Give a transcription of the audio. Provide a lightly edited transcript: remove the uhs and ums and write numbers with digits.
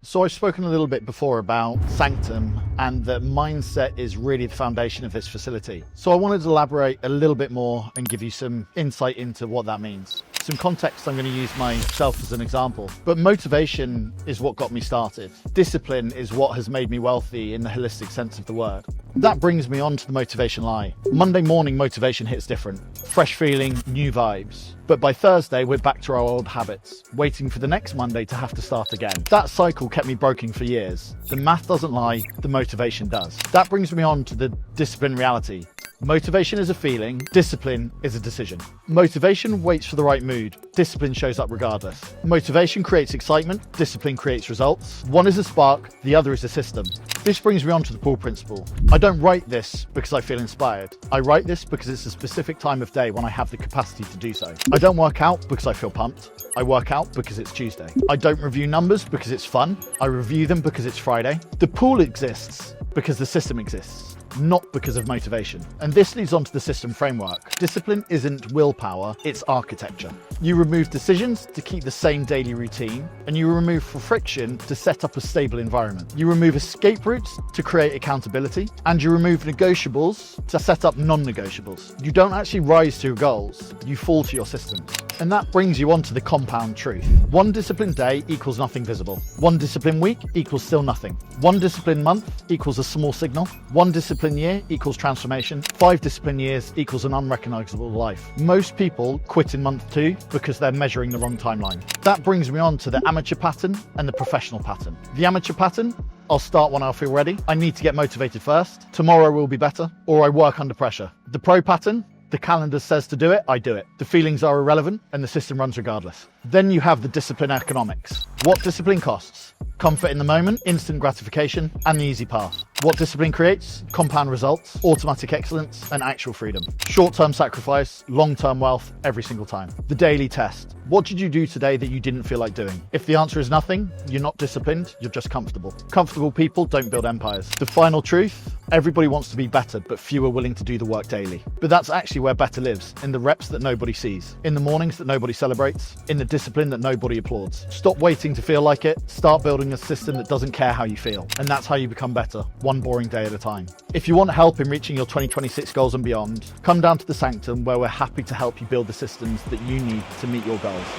So I've spoken a little bit before about Sanctum and that mindset is really the foundation of this facility. So I wanted to elaborate a little bit more and give you some insight into what that means. Some context, I'm going to use myself as an example, but motivation is what got me started. Discipline is what has made me wealthy in the holistic sense of the word. That brings me on to the motivation lie. Monday morning motivation hits different. Fresh feeling, new vibes. But by Thursday, we're back to our old habits, waiting for the next Monday to have to start again. That cycle kept me broken for years. The math doesn't lie, the motivation does. That brings me on to the discipline reality. Motivation is a feeling, discipline is a decision. Motivation waits for the right mood, discipline shows up regardless. Motivation creates excitement, discipline creates results. One is a spark, the other is a system. This brings me on to the pull principle. I don't write this because I feel inspired. I write this because it's a specific time of day when I have the capacity to do so. I don't work out because I feel pumped. I work out because it's Tuesday. I don't review numbers because it's fun. I review them because it's Friday. The pool exists because the system exists, not because of motivation. And this leads on to the system framework. Discipline isn't willpower, it's architecture. You remove decisions to keep the same daily routine, and you remove friction to set up a stable environment. You remove escape routes to create accountability, and you remove negotiables to set up non-negotiables. You don't actually rise to your goals, you fall to your systems. And that brings you on to the compound truth. One disciplined day equals nothing visible. One disciplined week equals still nothing. One disciplined month equals a small signal. One disciplined year equals transformation. 5 disciplined years equals an unrecognizable life. Most people quit in month 2 because they're measuring the wrong timeline. That brings me on to the amateur pattern and the professional pattern. The amateur pattern, I'll start when I feel ready. I need to get motivated first. Tomorrow will be better. Or I work under pressure. The pro pattern, the calendar says to do it, I do it. The feelings are irrelevant and the system runs regardless. Then you have the discipline economics. What discipline costs? Comfort in the moment, instant gratification, and the easy path. What discipline creates? Compound results, automatic excellence, and actual freedom. Short-term sacrifice, long-term wealth, every single time. The daily test. What did you do today that you didn't feel like doing? If the answer is nothing, you're not disciplined, you're just comfortable. Comfortable people don't build empires. The final truth, everybody wants to be better, but few are willing to do the work daily. But that's actually where better lives, in the reps that nobody sees, in the mornings that nobody celebrates, in the discipline that nobody applauds. Stop waiting to feel like it, start building a system that doesn't care how you feel. And that's how you become better, one boring day at a time. If you want help in reaching your 2026 goals and beyond, come down to the Sanctum where we're happy to help you build the systems that you need to meet your goals.